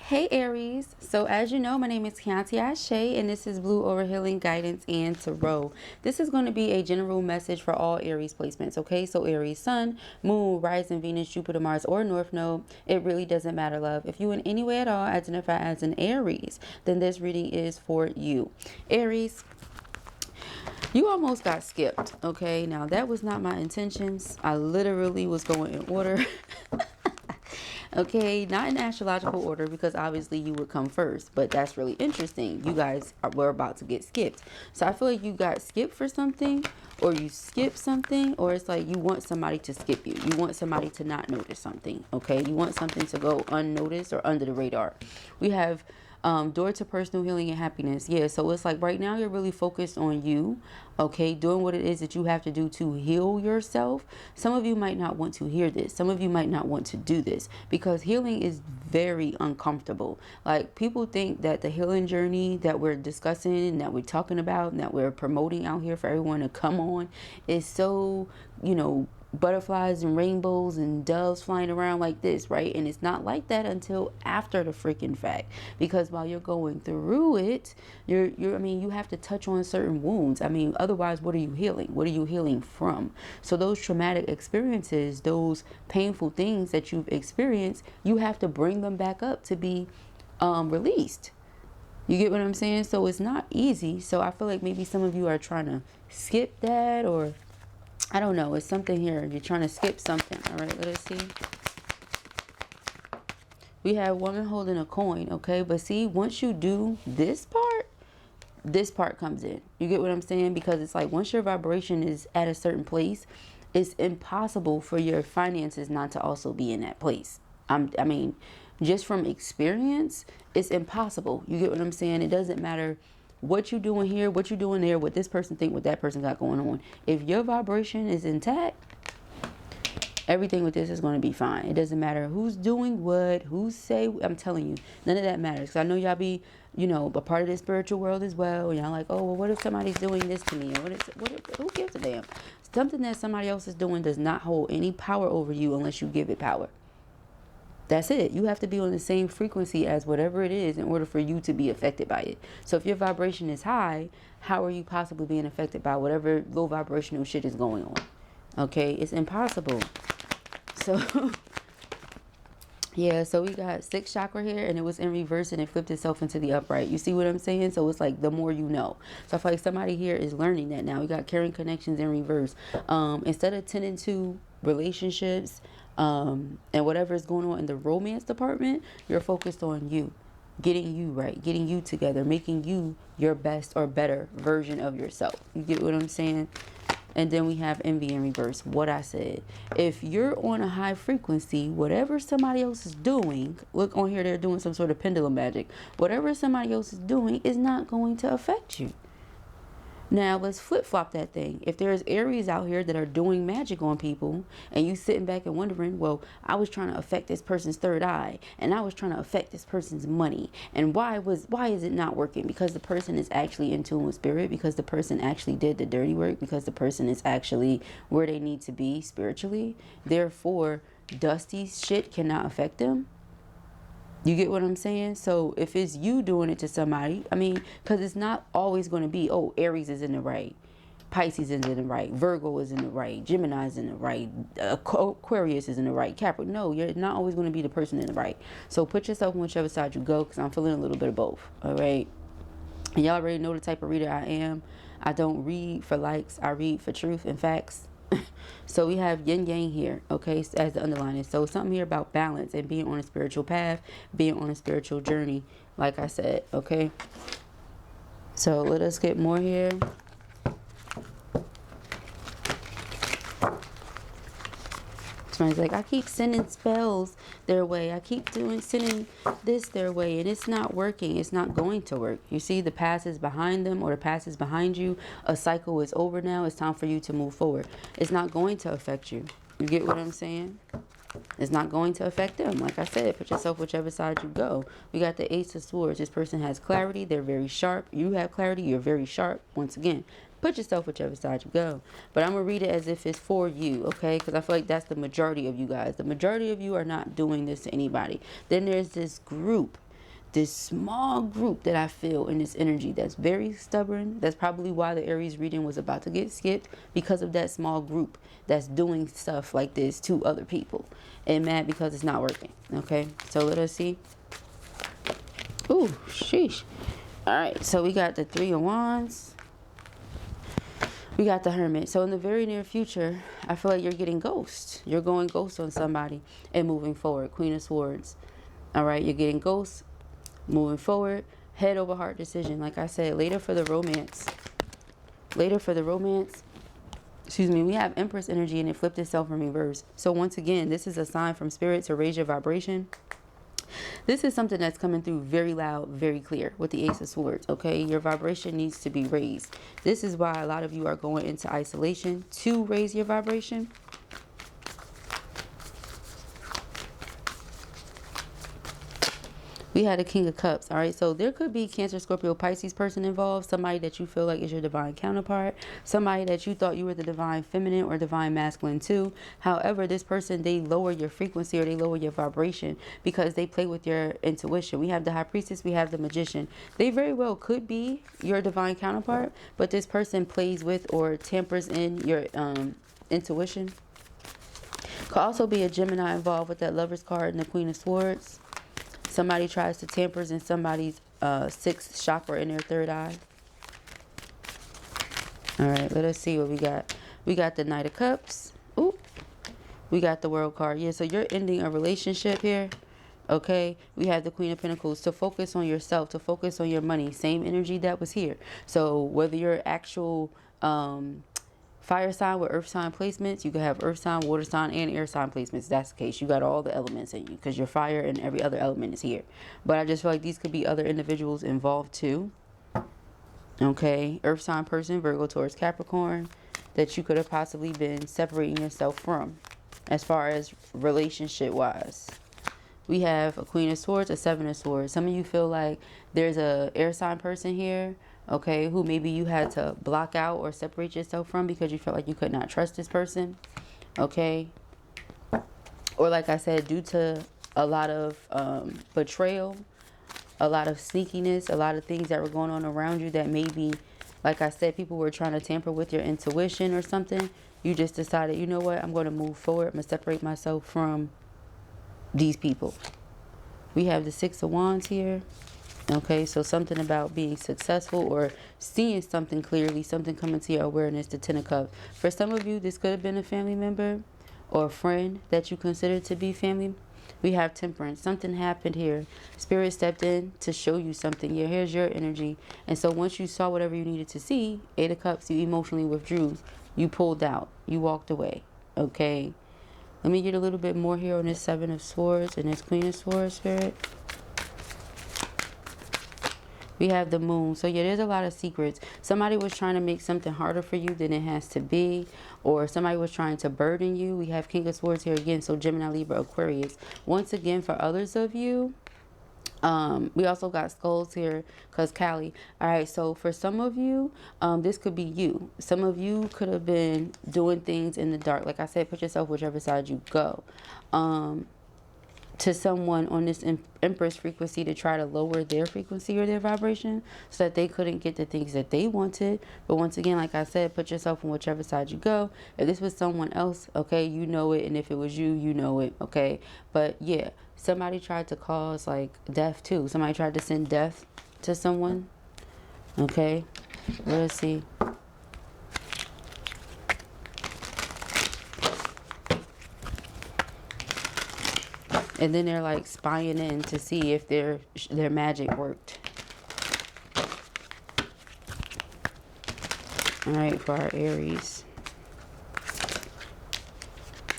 Hey Aries, so as you know, my name is Kianti Ayshea and this is Blue Over Healing Guidance and Tarot. This is going to be a general message for all Aries placements, okay? So Aries, Sun, Moon, Rising, Venus, Jupiter, Mars, or North Node, it really doesn't matter, love. If you in any way at all identify as an Aries, then this reading is for you. Aries, you almost got skipped, okay? Now that was not my intentions. I literally was going in order. Okay, not in astrological order because obviously you would come first, but that's really interesting. You guys were about to get skipped. So I feel like you got skipped for something, or you skipped something, or it's like you want somebody to skip you. You want somebody to not notice something, okay? You want something to go unnoticed or under the radar. We have door to personal healing and happiness. Yeah, so it's like right now you're really focused on you, okay, doing what it is that you have to do to heal yourself. Some of you might not want to hear this. Some of you might not want to do this because healing is very uncomfortable. Like, people think that the healing journey that we're discussing and that we're talking about and that we're promoting out here for everyone to come on is so, you know, butterflies and rainbows and doves flying around like this, right? And it's not like that until after the freaking fact, because while you're going through it, I mean, you have to touch on certain wounds. I mean, otherwise, what are you healing? What are you healing from? So those traumatic experiences, those painful things that you've experienced, you have to bring them back up to be released. You get what I'm saying? So it's not easy. So I feel like maybe some of you are trying to skip that, or I don't know, it's something here. You're trying to skip something. All right, let us see. We have woman holding a coin, okay? But see, once you do this part comes in. You get what I'm saying? Because it's like once your vibration is at a certain place, it's impossible for your finances not to also be in that place. I mean, just from experience, it's impossible. You get what I'm saying? It doesn't matter what you doing here, what you doing there, what this person think, what that person got going on. If your vibration is intact, everything with this is going to be fine. It doesn't matter who's doing what, who say. I'm telling you, none of that matters. Because I know y'all be, you know, a part of the spiritual world as well. Y'all like, oh, well, what if somebody's doing this to me? Or who gives a damn? Something that somebody else is doing does not hold any power over you unless you give it power. That's it. You have to be on the same frequency as whatever it is in order for you to be affected by it. So if your vibration is high, how are you possibly being affected by whatever low vibrational shit is going on? Okay, it's impossible. So yeah, so we got 6th chakra here, and it was in reverse and it flipped itself into the upright. You see what I'm saying? So it's like the more you know. So I feel like somebody here is learning that now. We got carrying connections in reverse. Instead of tending to relationships and whatever is going on in the romance department, you're focused on you, getting you right, getting you together, making you your best or better version of yourself. You get what I'm saying? And then we have envy in reverse. What I said, if you're on a high frequency, whatever somebody else is doing, look on here, they're doing some sort of pendulum magic. Whatever somebody else is doing is not going to affect you. Now let's flip-flop that thing. If there's Aries out here that are doing magic on people and you sitting back and wondering, well, I was trying to affect this person's third eye and I was trying to affect this person's money, and why is it not working? Because the person is actually in tune with spirit, because the person actually did the dirty work, because the person is actually where they need to be spiritually. Therefore, dusty shit cannot affect them. You get what I'm saying? So if it's you doing it to somebody, I mean, because it's not always going to be, oh, Aries is in the right, Pisces is in the right, Virgo is in the right, Gemini is in the right, Aquarius is in the right, Capricorn. No, you're not always going to be the person in the right. So put yourself on whichever side you go, because I'm feeling a little bit of both. All right. And y'all already know the type of reader I am. I don't read for likes. I read for truth and facts. So we have yin yang here, okay, as the underlining. So something here about balance and being on a spiritual path, being on a spiritual journey, like I said, okay. So let us get more here. Somebody's like, I keep sending spells their way. I keep sending this their way, and it's not working. It's not going to work. You see, the past is behind them, or the past is behind you. A cycle is over now. It's time for you to move forward. It's not going to affect you. You get what I'm saying? It's not going to affect them. Like I said, put yourself whichever side you go. We got the Ace of Swords. This person has clarity. They're very sharp. You have clarity. You're very sharp. Once again, put yourself whichever side you go. But I'm going to read it as if it's for you, okay? Because I feel like that's the majority of you guys. The majority of you are not doing this to anybody. Then there's this group this small group that I feel in this energy that's very stubborn. That's probably why the Aries reading was about to get skipped, because of that small group that's doing stuff like this to other people and mad because it's not working. Okay, so let us see. Ooh, sheesh. All right, so we got the Three of Wands. We got the Hermit. So in the very near future, I feel like you're getting ghost. You're going ghost on somebody and moving forward. Queen of Swords. All right, you're getting ghost, moving forward. Head over heart decision. Like I said, later for the romance. Later for the romance. Excuse me, we have Empress energy and it flipped itself in reverse. So once again, this is a sign from Spirit to raise your vibration. This is something that's coming through very loud, very clear with the Ace of Swords, okay? Your vibration needs to be raised. This is why a lot of you are going into isolation to raise your vibration. We had a King of Cups, all right? So there could be Cancer, Scorpio, Pisces person involved, somebody that you feel like is your divine counterpart, somebody that you thought you were the divine feminine or divine masculine too. However, this person, they lower your frequency or they lower your vibration because they play with your intuition. We have the High Priestess, we have the Magician. They very well could be your divine counterpart, but this person plays with or tampers in your intuition. Could also be a Gemini involved with that Lover's card and the Queen of Swords. Somebody tries to tampers in somebody's sixth chakra in their third eye. All right, let us see what we got. We got the Knight of Cups. Ooh, we got the World card. Yeah, so you're ending a relationship here. Okay, we have the Queen of Pentacles. To focus on yourself, to focus on your money. Same energy that was here. So whether you're actual fire sign with earth sign placements, you can have earth sign, water sign, and air sign placements. That's the case. You got all the elements in you because your fire and every other element is here. But I just feel like these could be other individuals involved too. Okay, earth sign person, Virgo, Taurus, Capricorn, that you could have possibly been separating yourself from as far as relationship wise. We have a Queen of Swords, a Seven of Swords. Some of you feel like there's a air sign person here, okay, who maybe you had to block out or separate yourself from because you felt like you could not trust this person, okay? Or like I said, due to a lot of betrayal, a lot of sneakiness, a lot of things that were going on around you that maybe, like I said, people were trying to tamper with your intuition or something. You just decided, you know what, I'm going to move forward. I'm going to separate myself from these people. We have the Six of Wands here. Okay, so something about being successful or seeing something clearly, something coming to your awareness, the Ten of Cups. For some of you, this could have been a family member or a friend that you consider to be family. We have Temperance. Something happened here. Spirit stepped in to show you something. Yeah, here's your energy. And so once you saw whatever you needed to see, Eight of Cups, you emotionally withdrew. You pulled out. You walked away. Okay. Let me get a little bit more here on this Seven of Swords and this Queen of Swords, Spirit. We have the Moon. So yeah, there's a lot of secrets. Somebody was trying to make something harder for you than it has to be, or somebody was trying to burden you. We have King of Swords here again. So Gemini, Libra, Aquarius. Once again, for others of you, we also got skulls here because Callie. All right, so for some of you, this could be you. Some of you could have been doing things in the dark. Like I said, put yourself whichever side you go. To someone on this Empress frequency to try to lower their frequency or their vibration so that they couldn't get the things that they wanted. But once again, like I said, put yourself on whichever side you go. If this was someone else, okay, you know it. And if it was you, you know it, okay? But yeah, somebody tried to cause like death too. Somebody tried to send death to someone, okay? Let's see. And then they're like spying in to see if their magic worked. All right, for our Aries.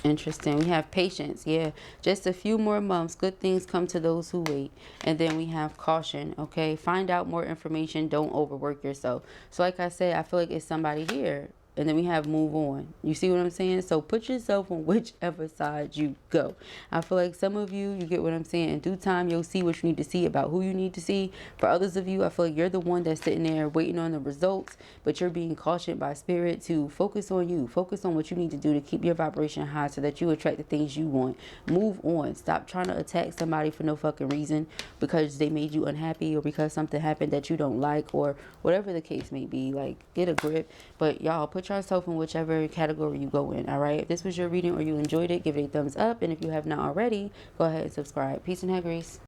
Interesting. We have patience. Yeah, just a few more months. Good things come to those who wait. And then we have caution. Okay, find out more information. Don't overwork yourself. So like I said, I feel like it's somebody here and then we have move on. You see what I'm saying? So put yourself on whichever side you go. I feel like some of you get what I'm saying. In due time, you'll see what you need to see about who you need to see. For others of you, I feel like you're the one that's sitting there waiting on the results, but you're being cautioned by spirit to focus on you. Focus on what you need to do to keep your vibration high so that you attract the things you want. Move on. Stop trying to attack somebody for no fucking reason because they made you unhappy or because something happened that you don't like or whatever the case may be. Like, get a grip. But y'all, put yourself in whichever category you go in. All right, if this was your reading or you enjoyed it, give it a thumbs up, and if you have not already, go ahead and subscribe. Peace and hair, grace.